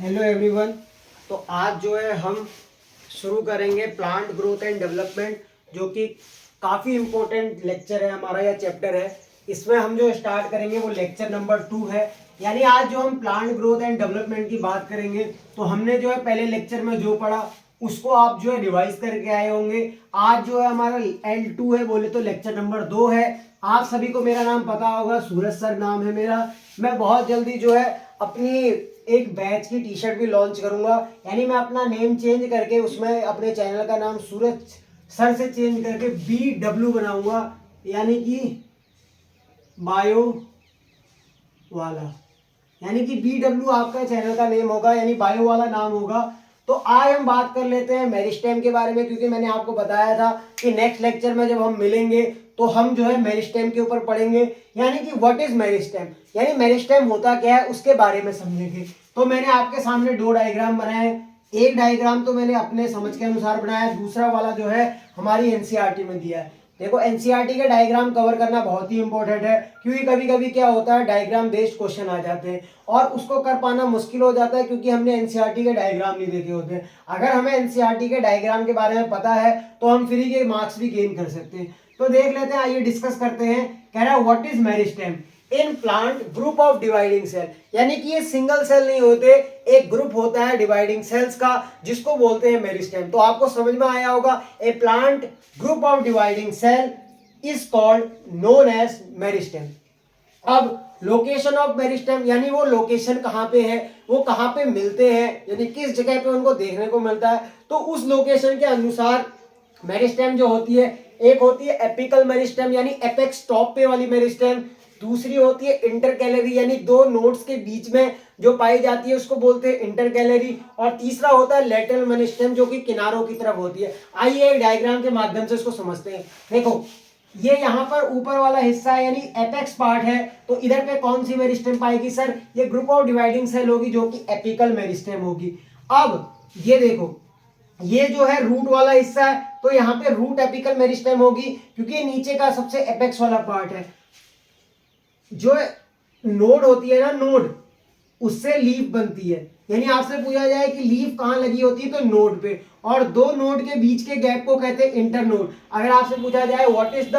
Hello everyone. तो आज जो है हम शुरू करेंगे प्लांट ग्रोथ एंड डेवलपमेंट, जो कि काफ़ी इम्पोर्टेंट लेक्चर है हमारा या चैप्टर है। इसमें हम जो स्टार्ट करेंगे वो लेक्चर नंबर 2 है। यानी आज जो हम प्लांट ग्रोथ एंड डेवलपमेंट की बात करेंगे तो हमने जो है पहले लेक्चर में जो पढ़ा उसको आप जो है रिवाइज करके आए होंगे। आज जो है हमारा L2 है, बोले तो लेक्चर नंबर 2 है। आप सभी को मेरा नाम पता होगा, सूरज सर नाम है मेरा। मैं बहुत जल्दी जो है अपनी एक बैच की टी शर्ट भी लॉन्च करूंगा। यानी मैं अपना नेम चेंज करके उसमें अपने चैनल का नाम सूरज सर से चेंज करके BW बनाऊंगा, यानी कि बायो वाला। यानी कि BW आपका चैनल का नेम होगा, यानी बायो वाला नाम होगा। तो आज हम बात कर लेते हैं मेरिस्टेम के बारे में, क्योंकि मैंने आपको बताया था कि नेक्स्ट लेक्चर में जब हम मिलेंगे तो हम जो है मेरिस्टेम के ऊपर पढ़ेंगे। यानी कि व्हाट इज मेरिस्टेम, यानी मेरिस्टेम होता क्या है उसके बारे में समझेंगे। तो मैंने आपके सामने 2 डायग्राम बनाए। एक डायग्राम तो मैंने अपने समझ के अनुसार बनाया, दूसरा वाला जो है हमारी एनसीईआरटी में दिया है। देखो, एनसीईआरटी के डायग्राम कवर करना बहुत ही इंपॉर्टेंट है, क्योंकि कभी कभी क्या होता है डायग्राम बेस्ड क्वेश्चन आ जाते हैं और उसको कर पाना मुश्किल हो जाता है, क्योंकि हमने एनसीईआरटी के डायग्राम नहीं देखे होते हैं। अगर हमें एनसीईआरटी के डायग्राम के बारे में पता है तो हम फ्री के मार्क्स भी गेन कर सकते हैं। तो देख लेते हैं, आइए डिस्कस करते हैं। कह रहा है what is meristem in plant group of dividing cell. यानी कि ये सिंगल सेल नहीं होते, एक ग्रुप होता है डिवाइडिंग सेल्स का, जिसको बोलते हैं मेरिस्टेम। तो आपको समझ में आया होगा, a plant group of dividing cell is called known as meristem. अब लोकेशन ऑफ मेरिस्टेम, यानी वो लोकेशन कहाँ पे है, वो कहाँ पे मिलते हैं, यानी किस जगह पे उनको देखने को मिलता है। तो उस लोकेशन के अनुसार मेरिस्टेम जो होती है, एक होती है एपिकल मेरिस्टेम यानी एपेक्स टॉप पे वाली मेरिस्टेम, दूसरी होती है इंटरकैलरी यानी 2 नोड्स के बीच में जो पाई जाती है उसको बोलते हैं इंटरकैलरी, और तीसरा होता है लेटरल मेरिस्टेम जो कि किनारों की तरफ होती है। आइए डायग्राम के माध्यम से इसको समझते हैं। देखो, ये यहाँ पर ऊपर वाला हिस्सा है यानी एपेक्स पार्ट है, तो इधर पे कौन सी मेरिस्टेम पाएगी सर, ये ग्रुप ऑफ डिवाइडिंग सेल होगी जो कि एपिकल मेरिस्टेम होगी। अब ये देखो, ये जो है रूट वाला हिस्सा है, तो यहाँ पे रूट एपिकल मेरिस्टेम होगी, क्योंकि नीचे का सबसे एपेक्स वाला पार्ट है। जो नोड होती है ना, नोड, उससे लीफ बनती है। यानी आपसे पूछा जाए कि लीफ कहाँ लगी होती है, तो नोड पे, और 2 नोड के बीच के गैप को कहते हैं इंटरनोड। अगर आपसे पूछा जाए व्हाट इज द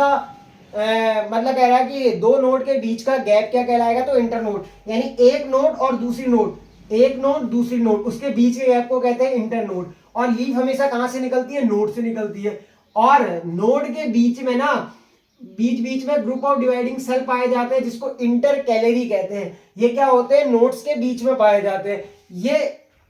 मतलब कह रहा है कि 2 नोड के बीच का गैप क्या कहलाएगा, तो इंटरनोड। यानी एक नोड और दूसरी नोड, एक नोड दूसरी नोड, उसके बीच के गैप को कहते हैं इंटरनोड। और लीफ हमेशा कहां से निकलती है, नोड से निकलती है। और नोड के बीच में ना, बीच बीच में ग्रुप ऑफ डिवाइडिंग सेल पाए जाते हैं, जिसको इंटरकैलरी कहते हैं। ये क्या होते हैं, नोड्स के बीच में पाए जाते हैं। ये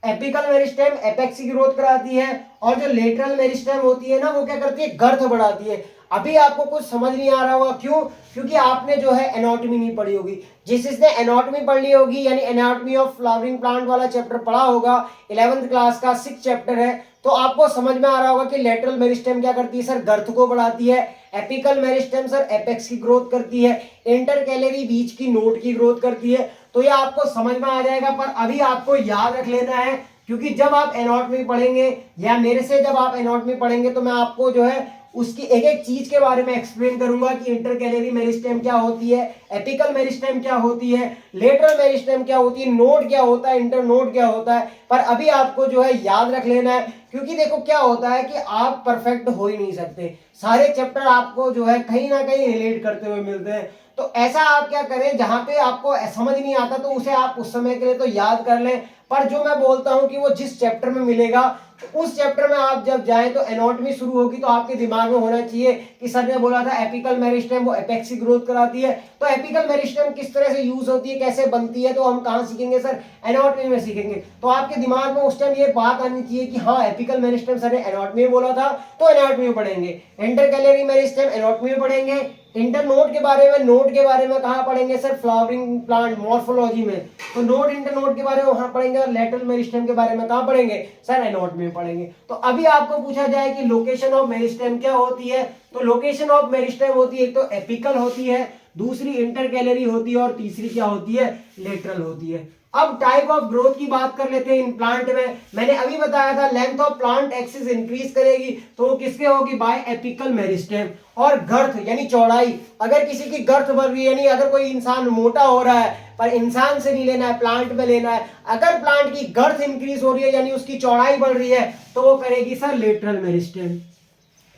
एपिकल मेरिस्टेम एपेक्स की ग्रोथ कराती है, और जो लेटरल मेरिस्टेम होती है ना, वो क्या करती है, गर्थ बढ़ाती है। अभी आपको कुछ समझ नहीं आ रहा होगा, क्यों, क्योंकि आपने जो है एनाटॉमी नहीं पढ़ी होगी। जिसने एनाटॉमी पढ़ ली होगी, यानी एनाटॉमी ऑफ फ्लावरिंग प्लांट वाला चैप्टर पढ़ा होगा, 11th क्लास का 6th चैप्टर है, तो आपको समझ में आ रहा होगा कि लेटरल मेरिस्टेम क्या करती है सर, गर्थ को बढ़ाती है। एपिकल मेरिस्टेम सर एपेक्स की ग्रोथ करती है। इंटरकैलरी बीच की नोड की ग्रोथ करती है। तो ये आपको समझ में आ जाएगा, पर अभी आपको याद रख लेना है, क्योंकि जब आप एनाटॉमी पढ़ेंगे या मेरे से जब आप एनाटॉमी पढ़ेंगे तो मैं आपको जो है उसकी एक एक चीज के बारे में एक्सप्लेन करूंगा कि इंटरकैलरी मेरिस्टेम क्या होती है, एपिकल मेरिस्टेम क्या होती है, लेटरल मेरिस्टेम क्या होती है, नोड क्या होता है, इंटरनोड क्या होता है। पर अभी आपको जो है याद रख लेना है, क्योंकि देखो क्या होता है कि आप परफेक्ट हो ही नहीं सकते। सारे चैप्टर आपको जो है कहीं ना कहीं रिलेट करते हुए मिलते हैं। तो ऐसा आप क्या करें, जहां पे आपको समझ नहीं आता तो उसे आप उस समय के लिए तो याद कर लें, पर जो मैं बोलता हूं कि वो जिस चैप्टर में मिलेगा उस चैप्टर में आप जब जाएं तो एनाटॉमी शुरू होगी तो आपके दिमाग में होना चाहिए कि सर ने बोला था एपिकल मेरिस्टेम वो एपेक्स की ग्रोथ कराती है। तो एपिकल मेरिस्टेम किस तरह से यूज होती है, कैसे बनती है, तो हम कहां सीखेंगे सर, एनाटॉमी में सीखेंगे। तो आपके दिमाग में उस टाइम ये बात आनी चाहिए कि हाँ एपिकल मेरिस्टेम सर ने एनाटॉमी में बोला था, तो एनाटॉमी में पढ़ेंगे। इंटरकैलरी मेरिस्टेम एनाटॉमी में पढ़ेंगे। इंटरनोड के बारे में, नोड के बारे में कहां पढ़ेंगे सर, फ्लावरिंग प्लांट मॉर्फोलॉजी में। तो नोड इंटरनोड के बारे में वहां पढ़ेंगे, और लेटरल मेरिस्टेम के बारे में कहां पढ़ेंगे सर, एनाटॉमी में पढ़ेंगे। तो अभी आपको पूछा जाए कि लोकेशन ऑफ मेरिस्टेम क्या होती है, तो लोकेशन ऑफ मेरिस्टेम होती है, एक तो एपिकल होती है, दूसरी इंटरकैलरी होती है, और तीसरी क्या होती है, लेटरल होती है। अब टाइप ऑफ ग्रोथ की बात कर लेते हैं इन प्लांट में। मैंने अभी बताया था length of plant axis increase करेगी तो वो किसके होगी, बाय एपिकल मेरिस्टेम। और गर्थ यानी चौड़ाई, अगर किसी की गर्थ बढ़ रही है यानी अगर कोई इंसान मोटा हो रहा है, पर इंसान से नहीं लेना है, प्लांट में लेना है, अगर प्लांट की गर्थ इंक्रीज हो रही है यानी उसकी चौड़ाई बढ़ रही है तो वो करेगी सर लेटरल मेरिस्टेम।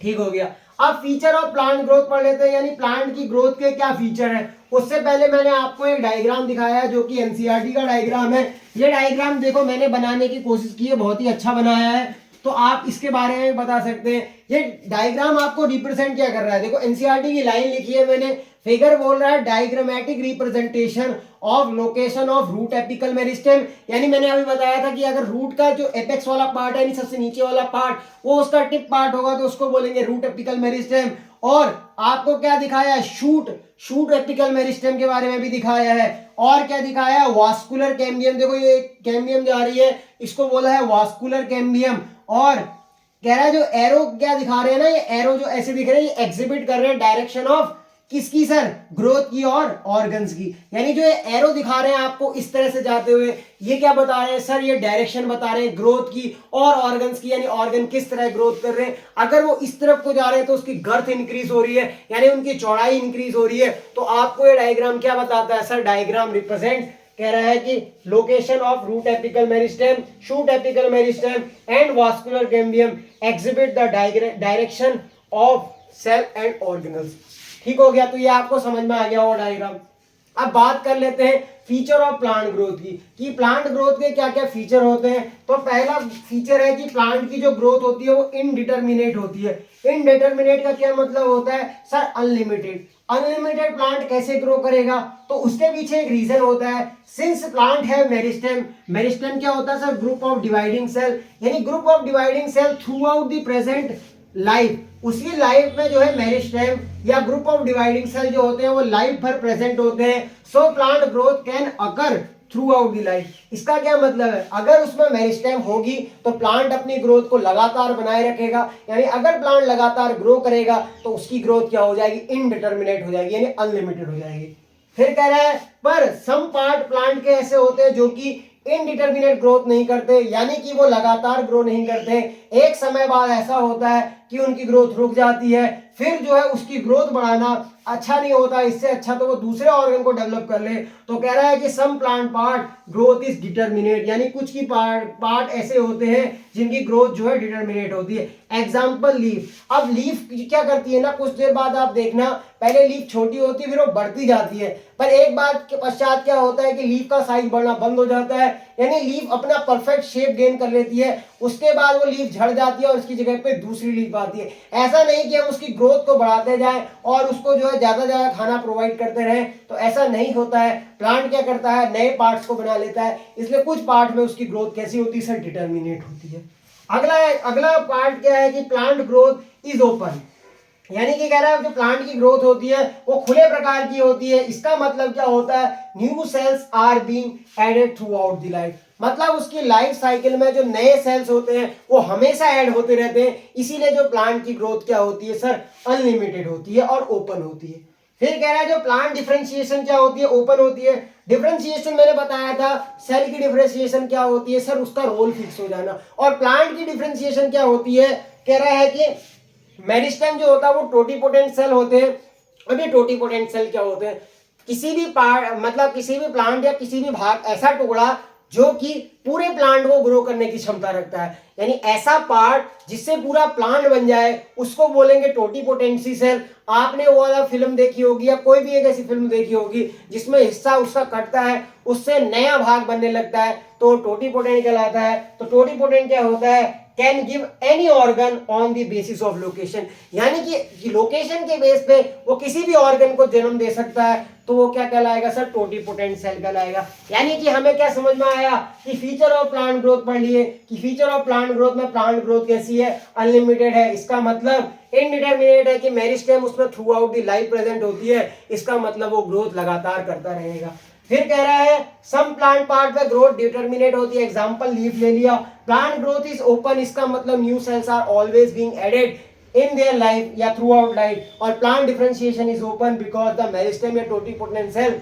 ठीक हो गया। अब फीचर ऑफ प्लांट ग्रोथ पढ़ लेते हैं, यानी प्लांट की ग्रोथ के क्या फीचर है। उससे पहले मैंने आपको एक डायग्राम दिखाया है जो कि एनसीईआरटी का डायग्राम है। ये डायग्राम देखो मैंने बनाने की कोशिश की है, बहुत ही अच्छा बनाया है, तो आप इसके बारे में बता सकते हैं। ये डायग्राम आपको रिप्रेजेंट क्या कर रहा है, देखो एनसीईआरटी की लाइन लिखी है मैंने, फिगर बोल रहा है diagrammatic representation of location of root apical meristem. यानी मैंने अभी बताया था कि अगर रूट का जो एपेक्स वाला पार्ट है यानी सबसे नीचे वाला पार्ट वो उसका टिप पार्ट होगा तो उसको बोलेंगे रूट एपिकल मेरिस्टेम। और आपको क्या दिखाया है, शूट एपिकल मेरिस्टेम के बारे में भी दिखाया है। और क्या दिखाया है, वास्कुलर कैम्बियम, देखो ये कैम्बियम जा रही है इसको बोला है वास्कुलर कैम्बियम। और कह रहा है जो एरो क्या दिखा रहे हैं ना, ये एरो जो ऐसे दिख रहे हैं ये एग्जिबिट कर रहे हैं डायरेक्शन ऑफ किसकी सर, ग्रोथ की और ऑर्गन्स की। यानी जो ये एरो दिखा रहे हैं आपको इस तरह से जाते हुए, ये क्या बता रहे हैं सर, ये डायरेक्शन बता रहे हैं ग्रोथ की और ऑर्गन्स की, यानी ऑर्गन किस तरह ग्रोथ कर रहे हैं। अगर वो इस तरफ को जा रहे हैं तो उसकी गर्थ इंक्रीज हो रही है यानी उनकी चौड़ाई इंक्रीज हो रही है। तो आपको ये डायग्राम क्या बताता है सर, डायग्राम रिप्रेजेंट कह रहा है कि location of root apical meristem, shoot apical meristem and vascular cambium exhibit the direction of cell and organelles. ठीक हो गया, तो ये आपको समझ में आ गया वो डायग्राम। अब बात कर लेते हैं फीचर ऑफ प्लांट ग्रोथ की, कि प्लांट ग्रोथ के क्या क्या फीचर होते हैं। तो पहला फीचर है कि प्लांट की जो ग्रोथ होती है वो इनडिटर्मिनेट होती है। इनडिटर्मिनेट का क्या मतलब होता है सर, अनलिमिटेड। अनलिमिटेड प्लांट कैसे ग्रो करेगा, तो उसके पीछे एक रीजन होता है, सिंस प्लांट है मेरिस्टेम। मेरिस्टेम क्या होता है sir, group of dividing cell, यानी group of dividing cell throughout the present life. उसकी लाइफ में जो है मेरिस्टेम या ग्रुप ऑफ डिवाइडिंग सेल जो होते हैं वो लाइफ भर प्रेजेंट होते हैं। So plant growth can occur throughout the life. इसका क्या मतलब है, अगर उसमें मेरिस्टेम होगी तो प्लांट अपनी ग्रोथ को लगातार बनाए रखेगा, यानी अगर प्लांट लगातार ग्रो करेगा तो उसकी ग्रोथ क्या हो जाएगी, इनडिटर्मिनेट हो जाएगी यानी अनलिमिटेड हो जाएगी। फिर कह रहा है पर सम पार्ट प्लांट के ऐसे होते हैं जो कि इनडिटर्मिनेट ग्रोथ नहीं करते, यानी कि वो लगातार ग्रो नहीं करते। एक समय बाद ऐसा होता है कि उनकी ग्रोथ रुक जाती है, फिर जो है उसकी ग्रोथ बढ़ाना अच्छा नहीं होता, इससे अच्छा तो वो दूसरे ऑर्गन को डेवलप कर ले। तो कह रहा है कि some plant part growth is determinate, यानी कुछ की पार्ट ऐसे होते हैं जिनकी ग्रोथ जो है डिटर्मिनेट होती है। Example leaf. अब लीफ क्या करती है ना, कुछ देर बाद आप देखना पहले लीफ छोटी होती है फिर वो बढ़ती जाती है, पर एक बात के पश्चात क्या होता है कि लीफ का साइज बढ़ना बंद हो जाता है, यानी लीफ अपना परफेक्ट शेप गेन कर लेती है। उसके बाद वो लीफ झड़ जाती है और उसकी जगह पे दूसरी लीफ आती है। ऐसा नहीं कि हम उसकी ग्रोथ को बढ़ाते जाएं और उसको जो है ज्यादा ज्यादा खाना प्रोवाइड करते रहें, तो ऐसा नहीं होता है। प्लांट क्या करता है, नए पार्ट्स को बना लेता है, इसलिए कुछ पार्ट में उसकी ग्रोथ कैसी होती है सर, डिटर्मिनेट होती है। अगला पार्ट क्या है कि प्लांट ग्रोथ इज ओपन, यानी कि कह रहा है जो प्लांट की ग्रोथ होती है वो खुले प्रकार की होती है। इसका मतलब क्या होता है, new cells are being added throughout the life, मतलब उसकी लाइफ साइकिल में जो नए सेल्स होते हैं वो हमेशा ऐड होते रहते हैं। इसीलिए जो प्लांट की ग्रोथ क्या होती है सर, अनलिमिटेड होती है और ओपन होती है। फिर कह रहा है जो प्लांट डिफरेंशिएशन क्या होती है, ओपन होती है। डिफरेंशिएशन मैंने बताया था, सेल की डिफरेंशिएशन क्या होती है सर, उसका रोल फिक्स हो जाना। और प्लांट की डिफरेंशिएशन क्या होती है, कह रहा है कि मेरिस्टेम जो होता है वो टोटीपोटेंट सेल होते हैं। अब ये टोटीपोटेंट सेल क्या होते हैं, किसी भी पार्ट मतलब किसी भी प्लांट या किसी भी भाग ऐसा टुकड़ा जो कि पूरे प्लांट को ग्रो करने की क्षमता रखता है, यानी ऐसा पार्ट जिससे पूरा प्लांट बन जाए उसको बोलेंगे टोटीपोटेंसी सेल। आपने वो वाला फिल्म देखी होगी या कोई भी एक ऐसी फिल्म देखी होगी जिसमें हिस्सा उसका कटता है उससे नया भाग बनने लगता है तो टोटीपोटेंट कहलाता है। तो टोटीपोटेंट क्या होता है, can give any organ on the basis of location, यानी कि लोकेशन के बेस पे वो किसी भी ऑर्गन को जन्म दे सकता है, तो वो क्या कहलाएगा सर, टोटीपोटेंट सेल कहलाएगा। यानी कि हमें क्या समझ में आया कि फीचर ऑफ प्लांट ग्रोथ पढ़ लिए कि फीचर ऑफ प्लांट ग्रोथ में प्लांट ग्रोथ कैसी है, अनलिमिटेड है। इसका मतलब इनडिटर्मिनेट है कि मेरिस्टेम उसमें through out the life present होती है, इसका मतलब वो ग्रोथ लगातार करता रहेगा। फिर कह रहा है सम प्लांट पार्ट में ग्रोथ डिटर्मिनेट होती है, एग्जांपल लीफ ले लिया। प्लांट ग्रोथ इज ओपन, इसका मतलब new cells are always being added in their life या throughout life। और plant differentiation is open because the meristem या totipotent cell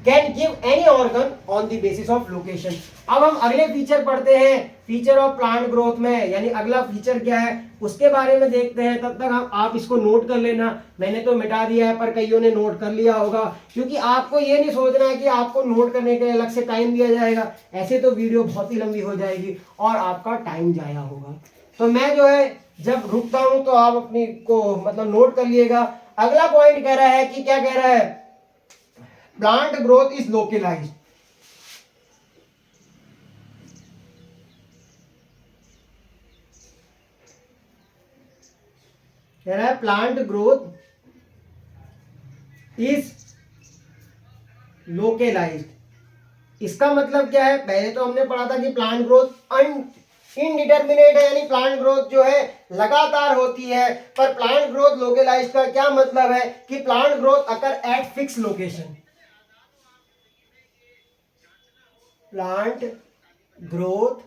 can give any organ on the basis of location. अब हम अगले feature पढ़ते हैं, फीचर ऑफ प्लांट ग्रोथ में, यानी अगला फीचर क्या है उसके बारे में देखते हैं। तब तक हम आप इसको नोट कर लेना, मैंने तो मिटा दिया है पर कईयों ने नोट कर लिया होगा, क्योंकि आपको ये नहीं सोचना है कि आपको नोट करने के लिए अलग से टाइम दिया जाएगा, ऐसे तो वीडियो बहुत ही लंबी हो जाएगी और आपका टाइम जाया होगा। तो मैं जो है जब रुकता हूं तो आप अपनी को मतलब नोट कर लिएगा। अगला पॉइंट कह रहा है कि क्या कह रहा है, प्लांट ग्रोथ इज लोकलाइज्ड। कह रहा है प्लांट ग्रोथ इज लोकलाइज्ड। इसका मतलब क्या है, पहले तो हमने पढ़ा था कि प्लांट ग्रोथ इनडिटर्मिनेट है, यानी प्लांट ग्रोथ जो है लगातार होती है, पर प्लांट ग्रोथ लोकलाइज्ड का क्या मतलब है कि plant growth occur at fix location. Plant growth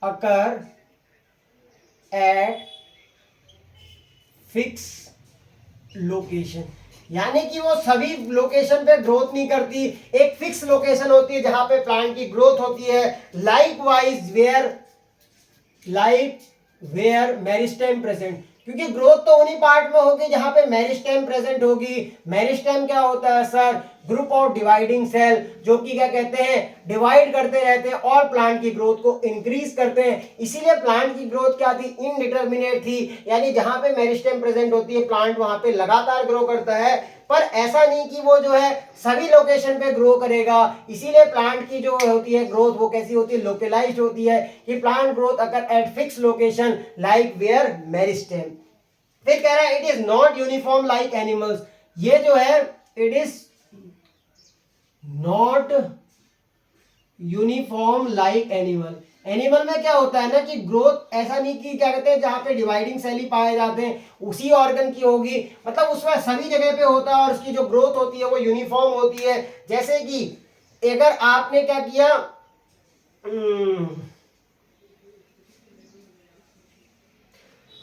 occur at fix location, यानी कि वो सभी लोकेशन पे ग्रोथ नहीं करती, एक फिक्स लोकेशन होती है जहां पे प्लांट की ग्रोथ होती है। लाइक वेयर मेरिस्टेम प्रेजेंट, क्योंकि ग्रोथ तो उन्हीं पार्ट में होगी जहां पे मेरिस्टेम प्रेजेंट होगी। मेरिस्टेम क्या होता है sir, group of dividing cell, जो कि क्या कहते हैं डिवाइड करते रहते हैं और प्लांट की ग्रोथ को इंक्रीज करते हैं। इसीलिए प्लांट की ग्रोथ क्या थी, इनडिटर्मिनेट थी, यानी जहां पे मेरिस्टेम प्रेजेंट होती है प्लांट वहां पे लगातार ग्रो करता है, पर ऐसा नहीं कि वो जो है सभी लोकेशन पे ग्रो करेगा। इसीलिए प्लांट की जो होती है ग्रोथ वो कैसी होती है, लोकलाइज्ड होती है, कि प्लांट ग्रोथ अगर at fix location like where meristem. फिर कह रहा है it is not uniform like animals, ये जो है it is not uniform like animal. Animal में क्या होता है ना कि ग्रोथ ऐसा नहीं कि क्या कहते हैं जहां पे डिवाइडिंग सेल ही पाए जाते हैं उसी ऑर्गन की होगी, मतलब उसमें सभी जगह पे होता है और उसकी जो ग्रोथ होती है वो यूनिफॉर्म होती है। जैसे कि अगर आपने क्या किया,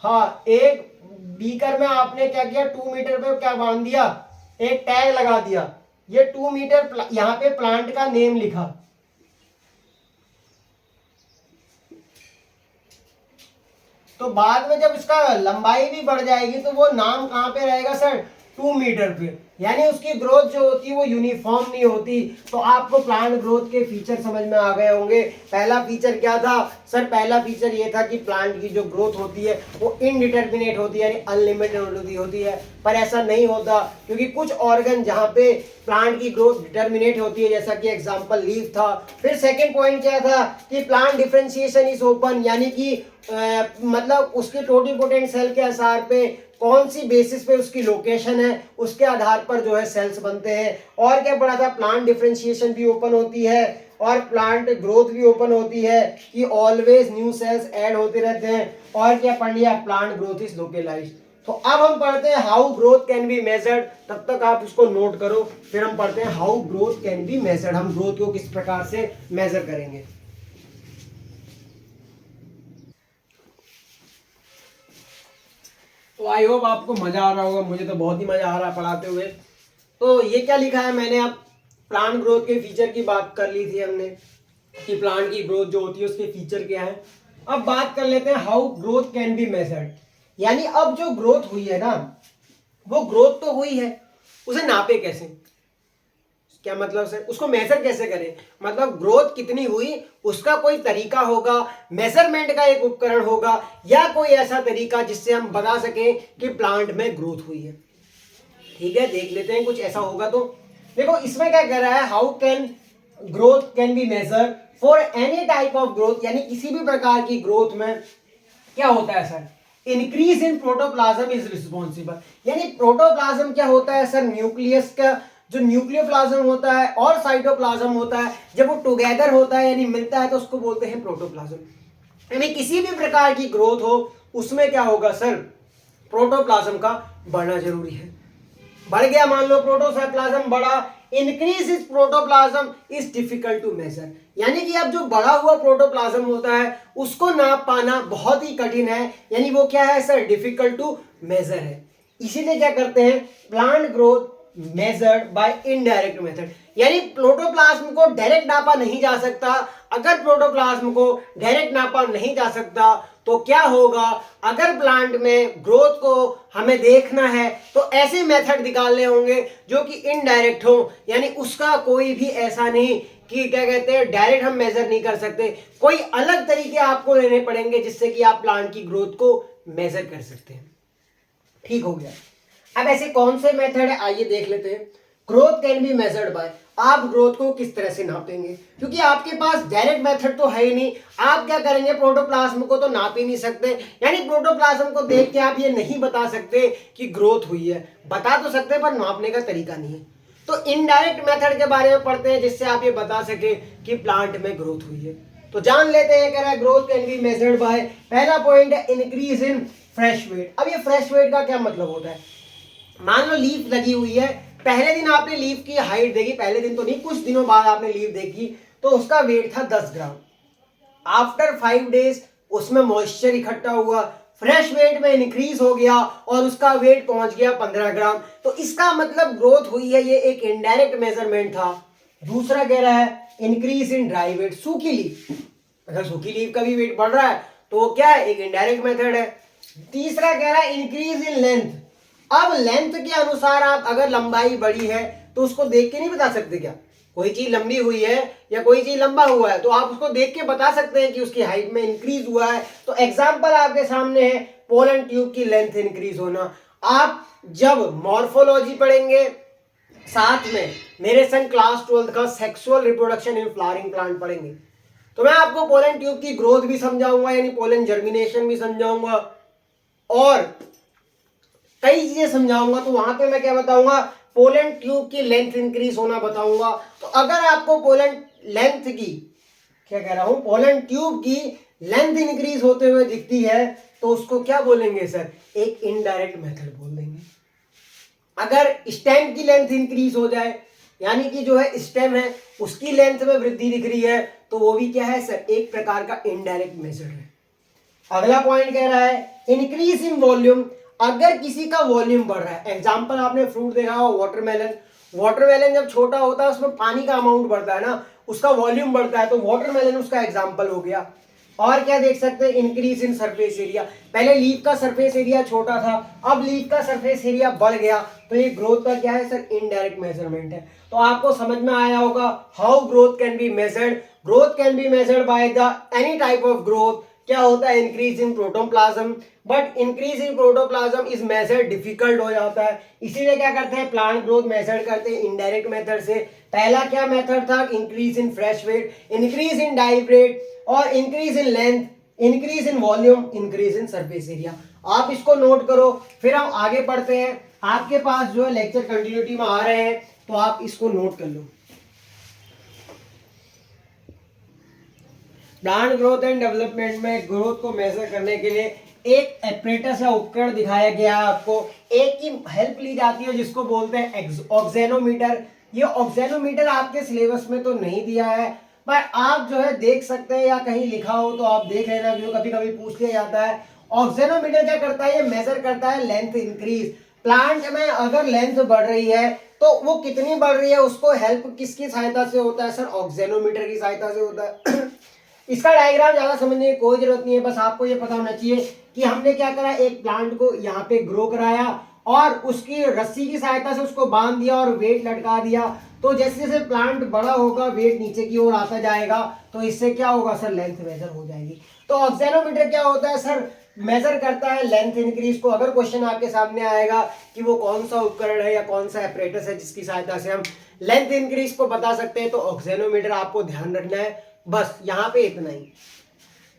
हाँ एक बीकर में आपने क्या किया, 2 मीटर पे क्या बांध दिया, एक टैग लगा दिया, ये 2 मीटर यहां पे प्लांट का नेम लिखा, तो बाद में जब इसका लंबाई भी बढ़ जाएगी तो वो नाम कहां पे रहेगा सर, 2 मीटर पे, यानी उसकी ग्रोथ जो होती है वो यूनिफॉर्म नहीं होती। तो आपको प्लांट ग्रोथ के फीचर समझ में आ गए होंगे। पहला फीचर क्या था सर, पहला फीचर ये था कि प्लांट की जो ग्रोथ होती है वो इनडिटर्मिनेट होती है, यानी अनलिमिटेड होती है, पर ऐसा नहीं होता, क्योंकि कुछ ऑर्गन जहां पे प्लांट की ग्रोथ डिटर्मिनेट होती है, जैसा कि एग्जांपल लीफ था। फिर सेकंड पॉइंट क्या था कि प्लांट डिफरेंशिएशन इज ओपन, यानी कि मतलब उसके टोटिपोटेंट सेल के आधार पे कौन सी बेसिस पे उसकी लोकेशन है उसके आधार पर जो है सेल्स बनते हैं। और क्या पढ़ा था, प्लांट डिफरेंशिएशन भी ओपन होती है और प्लांट ग्रोथ भी ओपन होती है, कि ऑलवेज न्यू सेल्स ऐड होते रहते हैं। और क्या पढ़ लिया, प्लांट ग्रोथ इज लोकलाइज्ड। तो अब हम पढ़ते हैं how growth can be measured, तब तक आप इसको नोट करो, फिर हम पढ़ते हैं how growth can be measured, हम ग्रोथ को किस प्रकार से मेजर करेंगे। तो आई होप आपको मजा आ रहा होगा, मुझे तो बहुत ही मजा आ रहा है पढ़ाते हुए। तो ये क्या लिखा है मैंने, अब प्लांट ग्रोथ के फीचर की बात कर ली थी हमने कि प्लांट की ग्रोथ जो होती है उसके फीचर क्या है। अब बात कर लेते हैं how growth can be measured, यानी अब जो ग्रोथ हुई है ना, वो ग्रोथ तो हुई है, उसे नापे कैसे, क्या मतलब सर, उसको मेजर कैसे करें, मतलब ग्रोथ कितनी हुई उसका कोई तरीका होगा, मेजरमेंट का एक उपकरण होगा, या कोई ऐसा तरीका जिससे हम बता सकें कि प्लांट में ग्रोथ हुई है। ठीक है, देख लेते हैं कुछ ऐसा होगा तो। देखो इसमें क्या कह रहा है, how can growth can be measure for any type of growth, यानी किसी भी प्रकार की ग्रोथ में क्या होता है sir, increase in protoplasm is responsible, यानी प्रोटोप्लाज्म क्या होता है सर, न्यूक्लियस का जो न्यूक्लियोप्लाज्म होता है और साइटोप्लाज्म होता है, जब वो टुगेदर होता है यानी मिलता है तो उसको बोलते हैं प्रोटोप्लाज्म। यानी किसी भी प्रकार की ग्रोथ हो उसमें क्या होगा सर, प्रोटोप्लाज्म का बढ़ना जरूरी है। बढ़ गया, मान लो प्रोटोप्लाज्म बढ़ा, increase is protoplasm is difficult to measure, यानी कि अब जो बढ़ा हुआ प्रोटोप्लाज्म होता है उसको नाप पाना बहुत ही कठिन है, यानी वो क्या है सर, डिफिकल्ट टू मेजर है। इसीलिए क्या करते हैं, plant growth measured by indirect method, यानी प्रोटोप्लाज्म को डायरेक्ट नापा नहीं जा सकता। अगर प्रोटोप्लाज्म को डायरेक्ट नापा नहीं जा सकता तो क्या होगा, अगर प्लांट में ग्रोथ को हमें देखना है तो ऐसे मेथड निकालने होंगे जो कि इनडायरेक्ट हो, यानी उसका कोई भी ऐसा नहीं कि क्या कहते हैं डायरेक्ट हम मेजर नहीं कर सकते, कोई अलग तरीके आपको लेने पड़ेंगे जिससे कि आप प्लांट की ग्रोथ को मेजर कर सकते हैं। ठीक हो गया। अब ऐसे कौन से मेथड है आइए देख लेते हैं। Growth can be measured bye, आप ग्रोथ को किस तरह से नापेंगे, क्योंकि आपके पास डायरेक्ट मेथड तो है ही नहीं। आप क्या करेंगे, प्रोटोप्लाज्म को तो नाप ही नहीं सकते, यानी प्रोटोप्लाज्म को देख के आप ये नहीं बता सकते कि ग्रोथ हुई है, बता तो सकते पर नापने का तरीका नहीं है। तो इनडायरेक्ट मेथड के बारे में पढ़ते हैं जिससे आप ये बता सके कि प्लांट में ग्रोथ हुई है। तो जान लेते हैं, कह रहा है growth can be measured bye, पहला पॉइंट है इंक्रीज इन फ्रेश वेट। अब ये फ्रेश वेट का क्या मतलब होता है, मान लो लीफ लगी हुई है, पहले दिन आपने लीफ की हाइट देखी, पहले दिन तो नहीं कुछ दिनों बाद आपने लीफ देखी तो उसका वेट था 10 ग्राम। आफ्टर 5 डेज उसमें मॉइस्चर इकट्ठा हुआ, फ्रेश वेट में इंक्रीज हो गया और उसका वेट पहुंच गया 15 ग्राम। तो इसका मतलब ग्रोथ हुई है, ये एक इनडायरेक्ट मेजरमेंट था। दूसरा कह रहा है इंक्रीज इन ड्राई वेट, सूखी लीफ, अगर सूखी लीफ का भी वेट बढ़ रहा है तो वो क्या है, एक इनडायरेक्ट मेथड है। तीसरा कह रहा है इंक्रीज इन लेंथ, अब लेंथ के अनुसार आप अगर लंबाई बड़ी है तो उसको देख के नहीं बता सकते क्या, कोई चीज लंबी हुई है या कोई चीज लंबा हुआ है तो आप उसको देख के बता सकते हैं कि उसकी हाइट में इंक्रीज हुआ है। तो एग्जांपल आपके सामने है पोलन ट्यूब की लेंथ इंक्रीज होना। आप जब मॉर्फोलॉजी पढ़ेंगे साथ में मेरे संग क्लास 12 का sexual reproduction in flowering plant पढ़ेंगे तो मैं आपको पोलन ट्यूब की ग्रोथ भी समझाऊंगा, यानी पोलन जर्मिनेशन भी समझाऊंगा और कई चीजें समझाऊंगा। तो वहां पे मैं क्या बताऊंगा, पोलन ट्यूब की लेंथ इंक्रीज होना बताऊंगा। तो अगर आपको पोलन लेंथ की, क्या कह रहा हूं, पोलन ट्यूब की लेंथ इंक्रीज होते हुए दिखती है तो उसको क्या बोलेंगे सर, एक इनडायरेक्ट मेथड बोल देंगे। अगर स्टेम की लेंथ इंक्रीज हो जाए, यानी कि जो है स्टेम है उसकी लेंथ में वृद्धि दिख रही है तो वो भी क्या है सर, एक प्रकार का इनडायरेक्ट मेजर है। अगला पॉइंट कह रहा है इंक्रीज इन वॉल्यूम, अगर किसी का वॉल्यूम बढ़ रहा है, एग्जांपल आपने फ्रूट देखा हो वाटरमेलन, वाटरमेलन जब छोटा होता है उसमें पानी का अमाउंट बढ़ता है ना, उसका वॉल्यूम बढ़ता है, तो वाटरमेलन उसका एग्जांपल हो गया। और क्या देख सकते हैं, इंक्रीज इन सरफेस एरिया, पहले लीफ का सरफेस एरिया छोटा था, अब लीफ का सरफेस एरिया बढ़ गया, तो ये ग्रोथ का क्या है सर, इनडायरेक्ट मेजरमेंट है। तो आपको समझ में आया होगा how growth can be measured. Growth can be measured by the any type of growth, क्या होता है, increase in protoplasm, but increase in protoplasm is measure difficult हो जाता है, इसीलिए क्या करते हैं प्लांट ग्रोथ मेजर करते हैं इनडायरेक्ट मेथड से। पहला क्या मेथड था, increase in fresh weight, increase in dry weight और increase in length, increase in volume, increase in surface area. आप इसको नोट करो, फिर हम आगे पढ़ते हैं। आपके पास जो है लेक्चर कंटिन्यूटी में आ रहे हैं तो आप इसको नोट कर लो। प्लांट ग्रोथ एंड डेवलपमेंट में ग्रोथ को मेजर करने के लिए एक एपरेटस या उपकरण दिखाया गया है आपको, एक की हेल्प ली जाती है जिसको बोलते हैं ऑक्सेनोमीटर। ये ऑक्सेनोमीटर आपके सिलेबस में तो नहीं दिया है पर आप जो है देख सकते हैं या कहीं लिखा हो तो आप देख लेना, जो कभी कभी पूछ लिया जाता है। ऑक्सेनोमीटर क्या करता है, ये मेजर करता है लेंथ इंक्रीज। प्लांट में अगर लेंथ बढ़ रही है तो वो कितनी बढ़ रही है उसको हेल्प किसकी सहायता से होता है सर, ऑक्सेनोमीटर की सहायता से होता है। इसका डायग्राम ज्यादा समझने की कोई जरूरत नहीं है, बस आपको ये पता होना चाहिए कि हमने क्या करा, एक प्लांट को यहाँ पे ग्रो कराया और उसकी रस्सी की सहायता से उसको बांध दिया और वेट लटका दिया। तो जैसे जैसे प्लांट बड़ा होगा वेट नीचे की ओर आता जाएगा तो इससे क्या होगा सर, लेंथ मेजर हो जाएगी। तो ऑक्सेनोमीटर क्या होता है सर, मेजर करता है लेंथ इंक्रीज को। अगर क्वेश्चन आपके सामने आएगा कि वो कौन सा उपकरण है या कौन सा एपरेटस है जिसकी सहायता से हम लेंथ इंक्रीज को बता सकते हैं तो ऑक्सेनोमीटर आपको ध्यान रखना है, बस यहाँ पे इतना ही।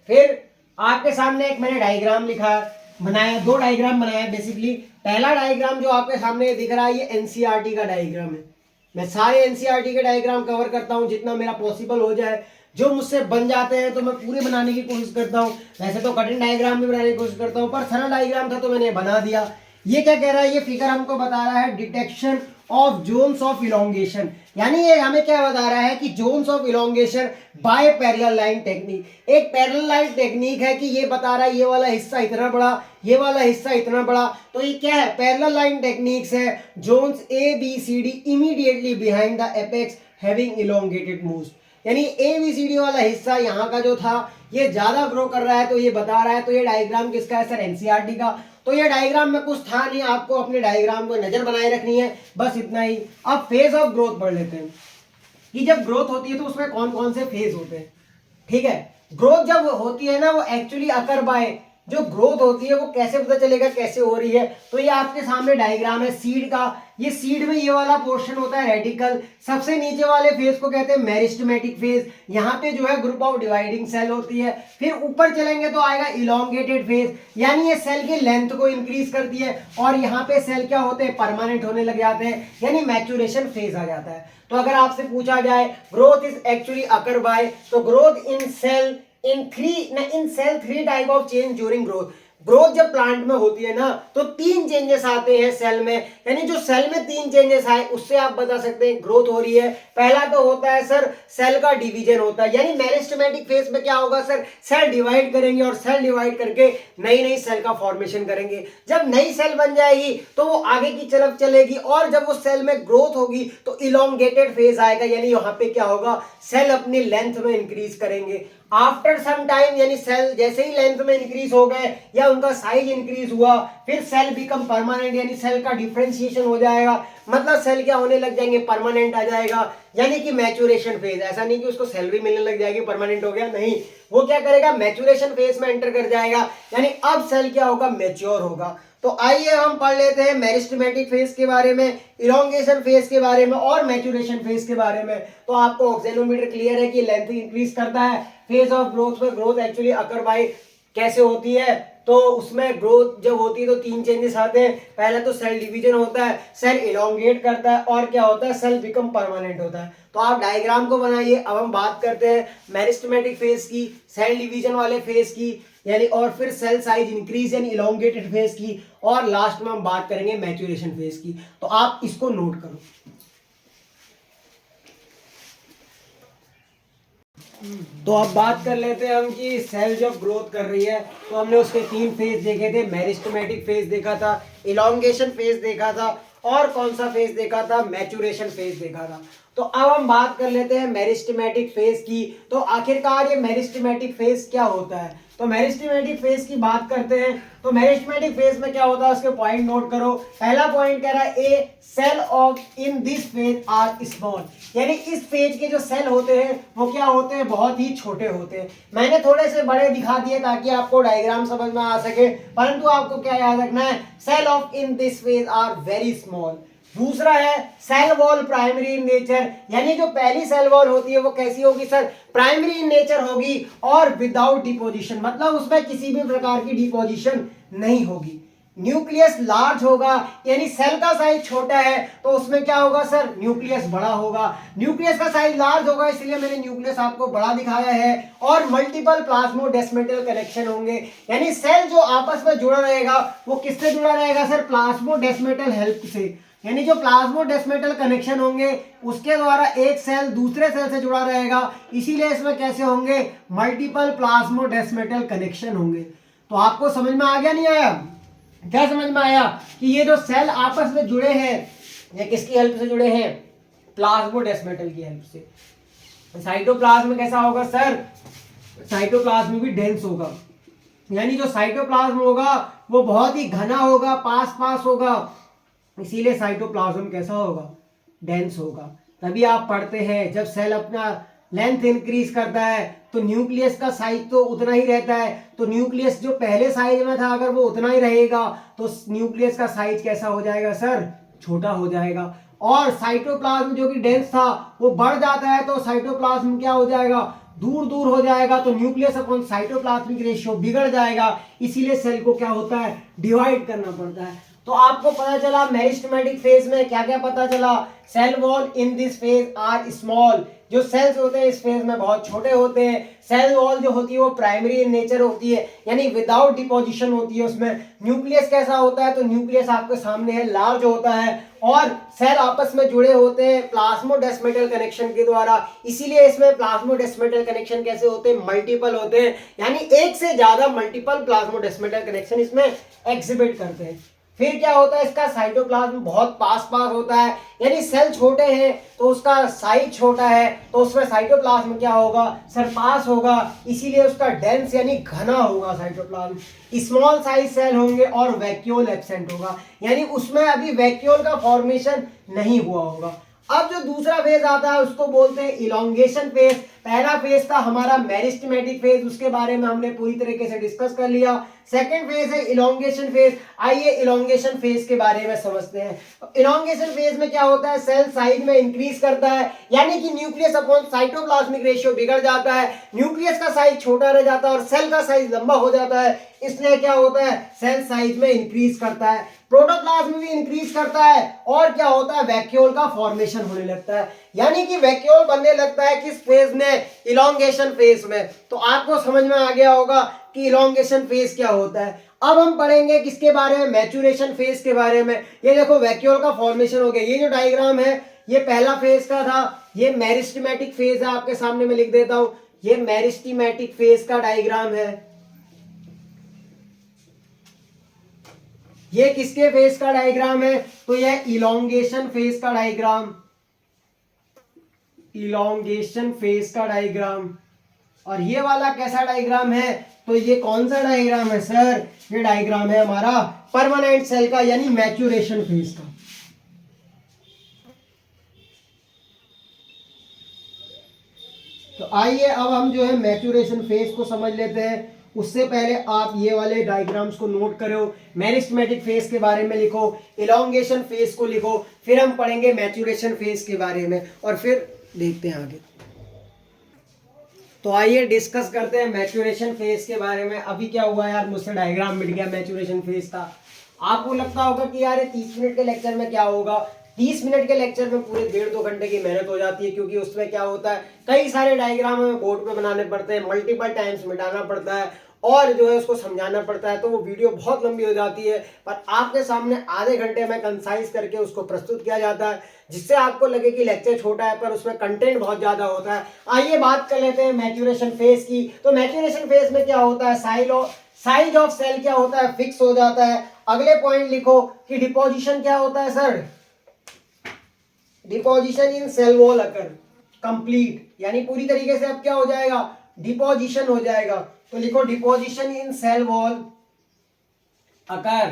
फिर आपके सामने एक मैंने डायग्राम लिखा बनाया, दो डायग्राम बनाया बेसिकली। पहला डायग्राम जो आपके सामने दिख रहा है ये एनसीईआरटी का डायग्राम है। मैं सारे एनसीईआरटी के डायग्राम कवर करता हूँ जितना मेरा पॉसिबल हो जाए, जो मुझसे बन जाते हैं तो मैं पूरे बनाने की कोशिश करता हूँ। वैसे तो कठिन डायग्राम भी बनाने की कोशिश करता हूँ पर सरल डायग्राम था तो मैंने बना दिया। ये क्या कह रहा है, ये फिगर हमको बता रहा है detection of zones of elongation, यानी ये हमें क्या बता रहा है कि zones of elongation by parallel line technique. एक पैरेलल लाइन टेक्निक है कि ये बता रहा है ये वाला हिस्सा इतना बड़ा, ये वाला हिस्सा इतना बड़ा, तो ये क्या है, पैरेलल लाइन टेक्निक्स है। Zones A B C D immediately behind the apex having elongated moves, यानी ए बी सी डी वाला हिस्सा यहाँ का जो था ये ज्यादा ग्रो कर रहा है, तो ये बता रहा है। तो ये डायग्राम किसका है सर, एनसीईआरटी का। तो ये डायग्राम में कुछ था नहीं, आपको अपने डायग्राम को नजर बनाए रखनी है, बस इतना ही। अब फेज ऑफ ग्रोथ पढ़ लेते हैं कि जब ग्रोथ होती है तो उसमें कौन कौन से फेज होते हैं। ठीक है, ग्रोथ जब होती है ना वो एक्चुअली अकर बाय, जो ग्रोथ होती है वो कैसे पता चलेगा कैसे हो रही है, तो ये आपके सामने डायग्राम है सीड का। ये सीड में ये वाला पोर्शन होता है रेडिकल, सबसे नीचे वाले फेज को कहते हैं मेरिस्टेमेटिक फेज, यहाँ पे जो है ग्रुप ऑफ डिवाइडिंग सेल होती है। फिर ऊपर चलेंगे तो आएगा इलोंगेटेड फेज, यानी ये सेल की लेंथ को इंक्रीज करती है, और यहाँ पे सेल क्या होते हैं, परमानेंट होने लग जाते हैं, यानी मैच्योरेशन फेज आ जाता है। तो अगर आपसे पूछा जाए growth is actually occur by, तो growth in cell in cell three type of change during growth। Growth जब प्लांट में होती है ना तो 3 चेंजेस आते हैं सेल में, यानी जो सेल में 3 चेंजेस आए उससे आप बता सकते हैं ग्रोथ हो रही है। पहला तो होता है सर सेल का डिवीजन होता है, यानी मेरिस्टेमेटिक फेज में क्या होगा सर, सेल डिवाइड करेंगे और सेल डिवाइड करके नई नई सेल का फॉर्मेशन करेंगे। जब नई सेल बन जाएगी तो वो आगे की तरफ चलेगी, और जब वो सेल में ग्रोथ होगी तो इलोंगेटेड फेज आएगा, यानी यहाँ पे क्या होगा, सेल अपनी लेंथ में इंक्रीज करेंगे। आफ्टर सम टाइम, यानी सेल जैसे ही लेंथ में इंक्रीज हो गए या उनका साइज इंक्रीज हुआ, फिर सेल बिकम परमानेंट, यानी सेल का डिफरेंशिएशन हो जाएगा, मतलब सेल क्या होने लग जाएंगे, परमानेंट आ जाएगा, यानी कि मैच्योरेशन फेज। ऐसा नहीं कि उसको सेल भी मिलने लग जाएगी परमानेंट हो गया, नहीं, वो क्या करेगा, मैच्योरेशन फेज में एंटर कर जाएगा, यानी अब सेल क्या होगा, मैच्योर होगा। तो आइए हम पढ़ लेते हैं मेरिस्टेमेटिक फेज के बारे में, इलोंगेशन फेज के बारे में और मैच्योरेशन फेज के बारे में। तो आपको ऑक्सेनोमीटर क्लियर है कि लेंथ इंक्रीज करता है। फेज ऑफ ग्रोथ में ग्रोथ एक्चुअली अकर बाय कैसे होती है, तो उसमें ग्रोथ जब होती है तो 3 चेंजेस आते हैं। पहला तो सेल डिवीजन होता है, सेल इलोंगेट करता है, और क्या होता है, सेल बिकम परमानेंट होता है। तो आप डायग्राम को बनाइए। अब हम बात करते हैं मेरिस्टेमेटिक फेज की, सेल डिवीजन वाले फेज की, यानी और फिर सेल साइज इंक्रीज यानी इलोंगेटेड फेज की, और लास्ट में हम बात करेंगे मैच्योरेशन फेज की। तो आप इसको नोट करो। तो अब बात कर लेते हैं हम कि सेल जब ग्रोथ कर रही है तो हमने उसके 3 फेज देखे थे, मेरिस्टेमेटिक फेज देखा था, इलोंगेशन फेज देखा था, और कौन सा फेज देखा था, मैच्योरेशन फेज देखा था। तो अब हम बात कर लेते हैं मेरिस्टेमेटिक फेज की। तो आखिरकार ये मेरिस्टेमेटिक फेज क्या होता है, तो मेरिस्टेमेटिक फेज की बात करते हैं। तो मेरिस्टेमेटिक फेज में क्या होता है उसके पॉइंट नोट करो। पहला पॉइंट कह रहा है a cell of in this phase are small, यानी इस फेज के जो सेल होते हैं वो क्या होते हैं, बहुत ही छोटे होते हैं। मैंने थोड़े से बड़े दिखा दिए ताकि आपको डायग्राम समझ में आ सके, परंतु आपको क्या याद रखना है, cell of in this phase are very small. दूसरा है cell wall primary in nature, यानी जो पहली सेल वॉल होती है वो कैसी होगी सर, प्राइमरी इन नेचर होगी और विदाउट डिपोजिशन, मतलब उसमें किसी भी प्रकार की डिपोजिशन नहीं होगी। न्यूक्लियस लार्ज होगा, यानी सेल का साइज छोटा है तो उसमें क्या होगा सर, न्यूक्लियस बड़ा होगा। न्यूक्लियस का साइज लार्ज होगा इसलिए मैंने न्यूक्लियस आपको बड़ा दिखाया है। और मल्टीपल प्लाज्मोडेस्मेटल कनेक्शन होंगे, यानी सेल जो आपस में जुड़ा रहेगा वो किससे जुड़ा रहेगा सर, प्लाज्मोडेस्मेटल हेल्प से, यानी जो प्लाज्मोडेस्मेटल कनेक्शन होंगे उसके द्वारा एक सेल दूसरे सेल से जुड़ा रहेगा, इसीलिए इसमें कैसे होंगे, मल्टीपल प्लाज्मोडेस्मेटल कनेक्शन होंगे। तो आपको समझ में आ गया नहीं आया, क्या समझ में आया कि ये जो सेल आपस में जुड़े हैं ये किसकी हेल्प से जुड़े हैं, प्लाज्मोडेस्मेटल की हेल्प से। साइटोप्लाज्म कैसा होगा सर, साइटोप्लाज्म भी डेंस होगा, यानी जो साइटोप्लाज्म होगा वो बहुत ही घना होगा, पास पास होगा, इसीलिए साइटोप्लाज्म कैसा होगा, डेंस होगा। तभी आप पढ़ते हैं जब सेल अपना लेंथ इंक्रीज करता है तो न्यूक्लियस का साइज तो उतना ही रहता है, तो न्यूक्लियस जो पहले साइज में था अगर वो उतना ही रहेगा तो न्यूक्लियस का साइज कैसा हो जाएगा सर, छोटा हो जाएगा। और साइटोप्लाज्म जो कि डेंस था वो बढ़ जाता है तो साइटोप्लाज्म क्या हो जाएगा, दूर दूर हो जाएगा, तो न्यूक्लियस अपॉन साइटोप्लाज्मिक रेशियो बिगड़ जाएगा, इसीलिए सेल को क्या होता है, डिवाइड करना पड़ता है। तो आपको पता चला मेरिस्टेमेटिक फेज में क्या क्या पता चला, cell wall in this phase are small, जो सेल्स होते हैं इस फेज में बहुत छोटे होते हैं। सेल वॉल जो होती है वो प्राइमरी इन नेचर होती है, यानी विदाउट डिपोजिशन होती है उसमें। न्यूक्लियस कैसा होता है, तो न्यूक्लियस आपके सामने है, लार्ज होता है और सेल आपस में जुड़े होते हैं प्लाज्मोडेस्मेटल कनेक्शन के द्वारा। इसीलिए इसमें प्लाज्मोडेस्मेटल कनेक्शन कैसे होते हैं, मल्टीपल होते हैं, यानी एक से ज्यादा मल्टीपल प्लाज्मोडेस्मेटल कनेक्शन इसमें एग्जिबिट करते हैं। फिर क्या होता है, इसका साइटोप्लाज्म बहुत पास होता है, यानी सेल छोटे हैं तो उसका साइज छोटा है, तो उसमें साइटोप्लाज्म क्या होगा, सरपास होगा, इसीलिए उसका डेंस यानी घना होगा साइटोप्लाज्म। स्मॉल साइज सेल होंगे और वैक्यूल एब्सेंट होगा, यानी उसमें अभी वैक्यूल का फॉर्मेशन नहीं हुआ होगा। अब जो दूसरा फेज आता है उसको बोलते हैं इलोंगेशन फेज। पहला फेज था हमारा मेरिस्टेमेटिक फेज, उसके बारे में हमने पूरी तरीके से डिस्कस कर लिया। सेकंड फेज है इलोंगेशन फेज। आइए इलोंगेशन फेज के बारे में समझते हैं। इलोंगेशन फेज में क्या होता है, सेल साइज में इंक्रीज करता है, यानी कि न्यूक्लियस अपॉन साइटोप्लाज्मिक रेशियो बिगड़ जाता है, न्यूक्लियस का साइज छोटा रह जाता है और सेल का साइज लंबा हो जाता है, इसलिए क्या होता है, सेल साइज में इंक्रीज करता है, प्रोटोप्लाज्म भी इंक्रीज करता है और क्या होता है, वैक्यूल का फॉर्मेशन होने लगता है, यानी कि वैक्यूल बनने लगता है किस फेज में, इलोंगेशन फेज में। तो आपको समझ में आ गया होगा कि इलोंगेशन फेज क्या होता है। अब हम पढ़ेंगे किसके बारे में, मैच्योरेशन फेज के बारे में। ये देखो वैक्यूल का फॉर्मेशन हो गया, ये जो डायग्राम है ये पहला फेज का था, ये मेरिस्टेमेटिक फेज है, आपके सामने मैं लिख देता हूं, ये मेरिस्टेमेटिक फेज का डायग्राम है। ये किसके फेज का डायग्राम है, तो यह इलोंगेशन फेज का डायग्राम, इलोंगेशन फेज का डायग्राम। और ये वाला कैसा डायग्राम है, तो ये कौन सा डायग्राम है सर, ये डायग्राम है हमारा परमानेंट सेल का, यानी मैच्योरेशन फेज का। तो आइए अब हम जो है मैच्योरेशन फेज को समझ लेते हैं। उससे पहले आप ये वाले डायग्राम्स को नोट करो, मेरिस्टेमेटिक फेज के बारे में लिखो, इलोंगेशन फेज को लिखो, फिर हम पढ़ेंगे मैच्योरेशन फेज के बारे में और फिर देखते हैं आगे। तो आइए डिस्कस करते हैं मैच्योरेशन फेज के बारे में। अभी क्या हुआ यार, मुझसे डायग्राम मिट गया मैच्योरेशन फेज का। आपको लगता होगा कि यार 30 मिनट के लेक्चर में क्या होगा, 30 मिनट के लेक्चर में पूरे 1.5-2 घंटे की मेहनत हो जाती है, क्योंकि उसमें क्या होता है, कई सारे डायग्राम हमें बोर्ड पे बनाने पड़ते हैं, मल्टीपल टाइम्स मिटाना पड़ता है और जो है उसको समझाना पड़ता है, तो वो वीडियो बहुत लंबी हो जाती है। पर आपके सामने आधे घंटे में कंसाइज करके उसको प्रस्तुत किया जाता है, जिससे आपको लगे कि लेक्चर छोटा है पर उसमें कंटेंट बहुत ज्यादा होता है। आइए बात कर लेते हैं मैच्योरेशन फेज की। तो मैच्योरेशन फेज में क्या होता है, साइज ऑफ सेल क्या होता है, फिक्स हो जाता है। अगले पॉइंट लिखो कि डिपोजिशन क्या होता है sir, deposition in cell wall occur complete, यानी पूरी तरीके से अब क्या हो जाएगा, डिपोजिशन हो जाएगा। तो लिखो डिपोजिशन इन सेल वॉल अकर,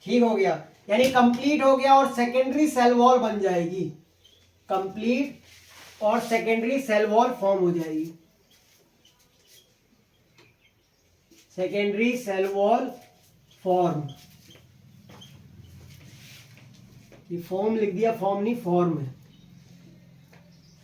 ठीक हो गया, यानी कंप्लीट हो गया और सेकेंडरी सेल वॉल बन जाएगी, कंप्लीट और सेकेंडरी सेल वॉल फॉर्म हो जाएगी, सेकेंडरी सेल वॉल फॉर्म, ये फॉर्म लिख दिया, फॉर्म नहीं फॉर्म है।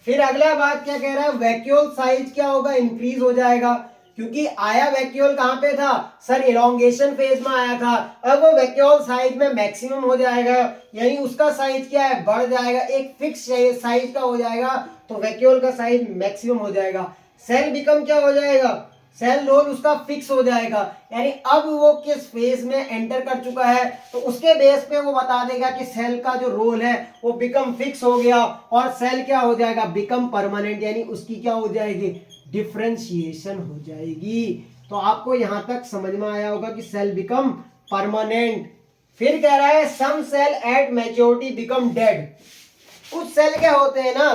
फिर अगला बात क्या कह रहा है, वैक्यूल साइज क्या होगा, इंक्रीज हो जाएगा, क्योंकि आया वैक्यूल कहां पे था सर, इलोंगेशन फेज में आया था। अब वो वैक्यूल साइज में मैक्सिमम हो जाएगा, यानी उसका साइज क्या है, बढ़ जाएगा, एक फिक्स साइज का हो जाएगा, तो वैक्यूल का साइज मैक्सिमम हो जाएगा। सेल बिकम क्या हो जाएगा, सेल रोल उसका फिक्स हो जाएगा, यानी अब वो किस फेज में एंटर कर चुका है, तो उसके बेस पे वो बता देगा कि सेल का जो रोल है वो बिकम फिक्स हो गया और सेल क्या हो जाएगा, बिकम परमानेंट, यानी उसकी क्या हो जाएगी, डिफरेंशिएशन हो जाएगी। तो आपको यहां तक समझ में आया होगा कि सेल बिकम परमानेंट। फिर कह रहा है some cell at maturity become dead, कुछ सेल क्या होते हैं ना,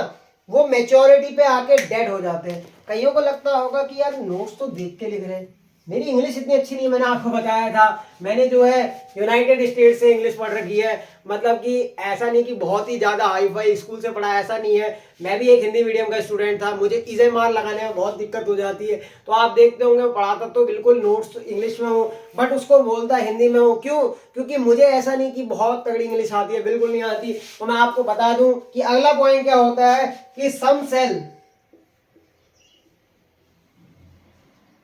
वो मैच्योरिटी पे आके डेड हो जाते हैं। कईयों को लगता होगा कि यार नोट्स तो देख के लिख रहे हैं, मेरी इंग्लिश इतनी अच्छी नहीं है, मैंने आपको बताया था, मैंने जो है यूनाइटेड स्टेट से इंग्लिश पढ़ रखी है, मतलब कि ऐसा नहीं कि बहुत ही ज़्यादा हाई फाई स्कूल से पढ़ा, ऐसा नहीं है। मैं भी एक हिंदी मीडियम का स्टूडेंट था, मुझे इसे मार लगाने में बहुत दिक्कत हो जाती है। तो आप देखते होंगे पढ़ाता तो बिल्कुल नोट्स इंग्लिश में हूँ, बट उसको बोलता हिंदी में हूँ। क्यों, क्योंकि मुझे ऐसा नहीं कि बहुत तगड़ी इंग्लिश आती है, बिल्कुल नहीं आती। तो मैं आपको बता दूं कि अगला पॉइंट क्या होता है कि some cell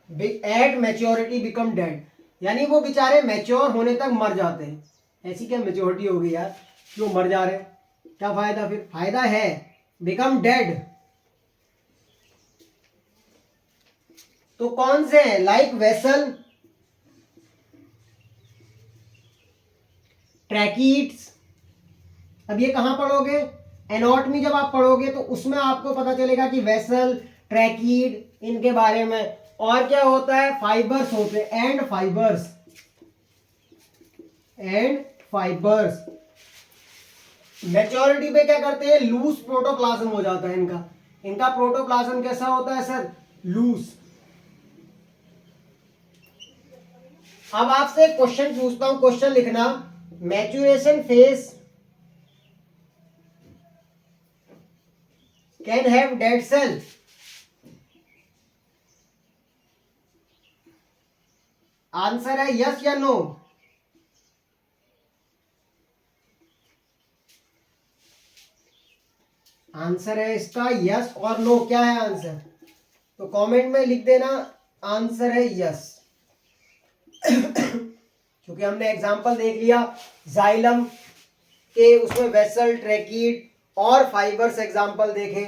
at maturity become dead, यानी वो बेचारे मैच्योर होने तक मर जाते हैं। ऐसी क्या मैच्योरिटी हो गई यार, क्यों मर जा रहे हैं। क्या फायदा? फिर फायदा है, बिकम डेड। तो कौन से हैं? Like vessel, tracheids. अब ये कहां पढ़ोगे? एनाटॉमी जब आप पढ़ोगे तो उसमें आपको पता चलेगा कि वेसल, ट्रैकीड, इनके बारे में। और क्या होता है? फाइबर्स होते हैं, and fibres, and fibres. Maturity पे क्या करते हैं? लूज प्रोटोप्लाज्म हो जाता है इनका। इनका प्रोटोप्लाज्म कैसा होता है सर? लूज। अब आपसे एक क्वेश्चन पूछता हूं, क्वेश्चन लिखना। Maturation phase can have dead cell. Answer है यस या नो? आंसर है इसका यस और नो। क्या है आंसर? तो कमेंट में लिख देना, आंसर है यस। क्योंकि हमने एग्जांपल देख लिया जाइलम के, उसमें वेसल, ट्रैकीड और फाइबर्स एग्जांपल देखे।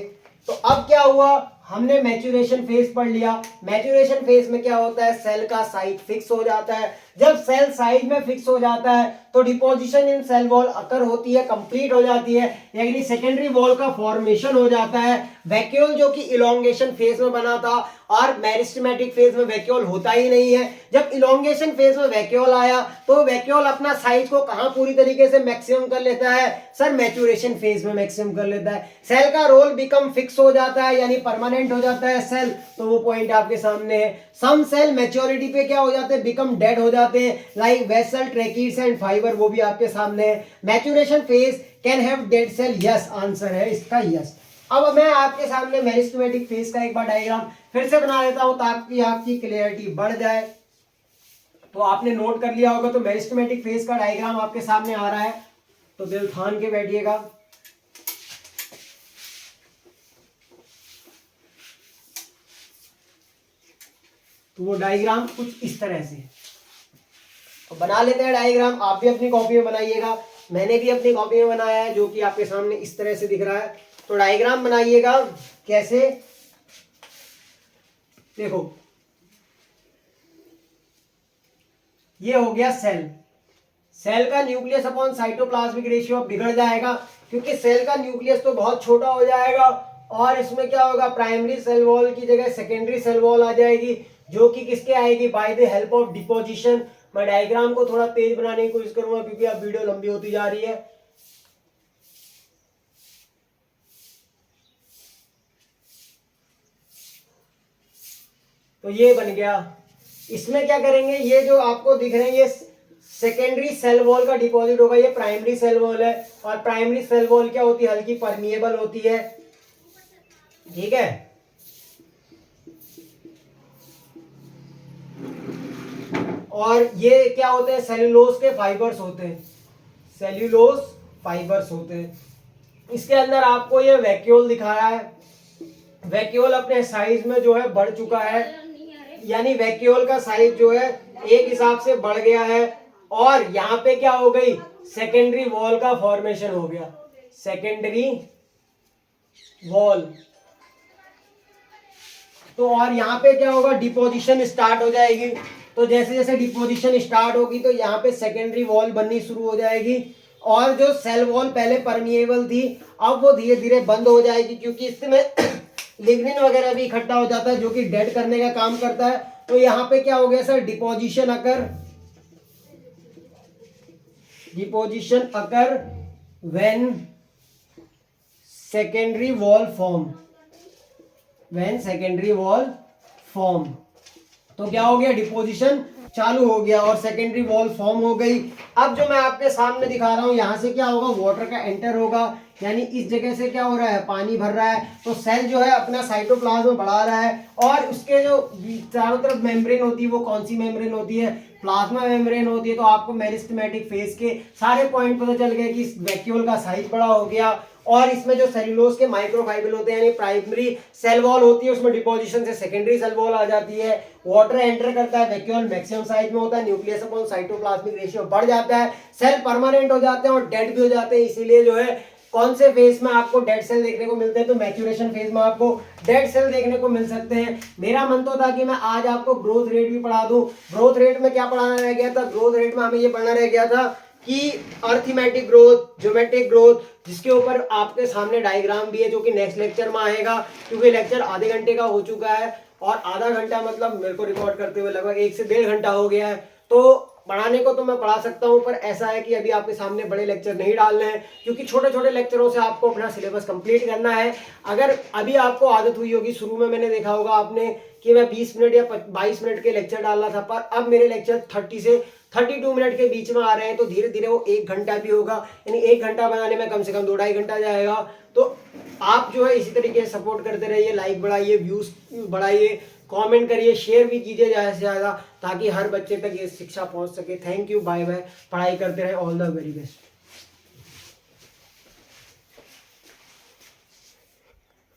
तो अब क्या हुआ? हमने मैच्योरेशन फेज पढ़ लिया। मैच्योरेशन फेज में क्या होता है? सेल का साइज फिक्स हो जाता है। जब सेल साइज में फिक्स हो जाता है तो डिपोजिशन इन सेल वॉल अकर होती है, कंप्लीट हो जाती है, यानी सेकेंडरी वॉल का फॉर्मेशन हो जाता है। वैक्यूल जो कि इलोंगेशन फेज में बना था, और मेरिस्टेमेटिक फेज में वैक्यूल होता ही नहीं है। जब इलोंगेशन फेज में वैक्यूल आया तो वैक्यूल अपना साइज को कहां पूरी तरीके से मैक्सिमम कर लेता है? सर मैच्योरेशन फेज में मैक्सिमम कर लेता है। सेल का रोल बिकम फिक्स हो जाता है, यानी परमानेंट हो जाता है सेल। तो वो पॉइंट आपके सामने है। सम सेल मैच्योरिटी पे क्या हो जाते हैं? बिकम डेड हो जाते हैं, like vessel, tracheids and fibre, वो भी आपके सामने है। Maturation phase can have dead cell, yes, answer है इसका यस। अब मैं आपके सामने मेरिस्टेमेटिक फेज का एक बार डायग्राम फिर से बना देता हूं ताकि आपकी क्लियरिटी बढ़ जाए। तो आपने नोट कर लिया होगा, तो मेरिस्टेमेटिक फेज का डायग्राम आपके सामने आ रहा है, तो दिल थान के बैठिएगा। तो वो डायग्राम कुछ इस तरह से, तो बना लेते हैं डायग्राम। आप भी अपनी कॉपी में बनाइएगा, मैंने भी अपनी कॉपी में बनाया है, जो कि आपके सामने इस तरह से दिख रहा है। तो डायग्राम बनाइएगा कैसे? देखो, ये हो गया सेल। सेल का न्यूक्लियस अपॉन साइटोप्लाज्मिक रेशियो बिगड़ जाएगा, क्योंकि सेल का न्यूक्लियस तो बहुत छोटा हो जाएगा, और इसमें क्या होगा? प्राइमरी सेल वॉल की जगह सेकेंडरी सेल वॉल आ जाएगी, जो कि किसके आएगी? By the help of deposition. मैं डायग्राम को थोड़ा तेज बनाने की कोशिश करूंगा, क्योंकि अब वीडियो लंबी होती जा रही है। तो ये बन गया। इसमें क्या करेंगे? ये जो आपको दिख रहे हैं, ये सेकेंडरी सेल वॉल का डिपॉजिट होगा, ये प्राइमरी सेल वॉल है। और प्राइमरी सेल वॉल क्या होती है? हल्की परमिएबल होती है, ठीक है। और ये क्या होते हैं? सेल्यूलोज के फाइबर्स होते हैं, सेल्यूलोज फाइबर्स होते हैं। इसके अंदर आपको ये वैक्यूल दिखा रहा है। वैक्यूल अपने साइज में जो है बढ़ चुका है, यानी वैक्यूल का साइज जो है एक हिसाब से बढ़ गया है। और यहाँ पे क्या हो गई? सेकेंडरी वॉल का फॉर्मेशन हो गया, सेकेंडरी वॉल। तो और यहाँ पे क्या होगा? डिपोजिशन स्टार्ट हो जाएगी। तो जैसे जैसे डिपोजिशन स्टार्ट होगी तो यहाँ पे सेकेंडरी वॉल बननी शुरू हो जाएगी, और जो सेल वॉल पहले परमिएबल थी अब वो धीरे धीरे बंद हो जाएगी, क्योंकि इसमें लिग्निन वगैरह भी इकट्ठा हो जाता है, जो कि डेड करने का काम करता है। तो यहाँ पे क्या हो गया sir? Deposition occur when secondary wall form, तो क्या हो गया? डिपोजिशन चालू हो गया और सेकेंडरी वॉल फॉर्म हो गई। अब जो मैं आपके सामने दिखा रहा हूं, यहां से क्या होगा? वाटर का एंटर होगा, यानी इस जगह से क्या हो रहा है? पानी भर रहा है। तो सेल जो है अपना साइटोप्लाज्म बढ़ा रहा है, और उसके जो चारों तरफ मेम्ब्रेन होती है, वो कौन सी मेम्ब्रेन होती है? प्लाज्मा मेम्ब्रेन होती है। तो आपको मेरिस्टेमेटिक फेज के सारे पॉइंट पता चल गए कि इस वैक्यूल का साइज बड़ा हो गया, और इसमें जो सेल्यूलोज के माइक्रोफाइबर होते हैं, यानी प्राइमरी सेल वॉल होती है, उसमें डिपोजिशन से सेकेंडरी सेल वॉल आ जाती है। वाटर एंटर करता है, वैक्यूल मैक्सिमम साइज में होता है, न्यूक्लियस अपॉन साइटोप्लाज्मिक रेशियो बढ़ जाता है, सेल परमानेंट हो जाते हैं और डेड भी हो जाते हैं। इसीलिए जो है कौन से फेज में आपको डेड सेल देखने को मिलते हैं, तो मैच्योरेशन फेज में आपको डेड सेल देखने को मिल सकते हैं। मेरा मन तो था कि मैं आज आपको ग्रोथ रेट भी पढ़ा दूं। ग्रोथ रेट में क्या पढ़ाना रह गया था, ग्रोथ रेट में हमें ये पढ़ना रह गया था कि अर्थमेटिक ग्रोथ, ज्योमेट्रिक ग्रोथ, जिसके ऊपर आपके सामने डायग्राम भी है जो कि नेक्स्ट लेक्चर में आएगा, क्योंकि लेक्चर आधे घंटे का हो चुका है और आधा घंटा मतलब मेरे को रिकॉर्ड करते हुए लगभग 1 से 1.5 घंटा हो गया है। तो पढ़ाने को तो मैं पढ़ा सकता हूं, पर ऐसा है कि अभी आपके सामने बड़े लेक्चर नहीं डालने हैं, क्योंकि छोटे छोटे लेक्चरों से आपको अपना सिलेबस कंप्लीट करना है। अगर अभी आपको आदत हुई होगी, शुरू में मैंने देखा होगा आपने कि मैं 20 मिनट या 22 मिनट के लेक्चर डाल रहा था, पर अब मेरे लेक्चर 30 से 32 मिनट के बीच में आ रहे हैं, तो धीरे धीरे वो 1 घंटा भी होगा, यानी 1 घंटा बनाने में कम से कम 2-2.5 घंटा जाएगा। तो आप जो है इसी तरीके से सपोर्ट करते रहिए, लाइक बढ़ाइए, व्यूज बढ़ाइए, कमेंट करिए, शेयर भी कीजिए ज़्यादा से ज़्यादा, ताकि हर बच्चे तक ये शिक्षा पहुंच सके। थैंक यू, बाय बाय, पढ़ाई करते रहे, ऑल द वेरी बेस्ट।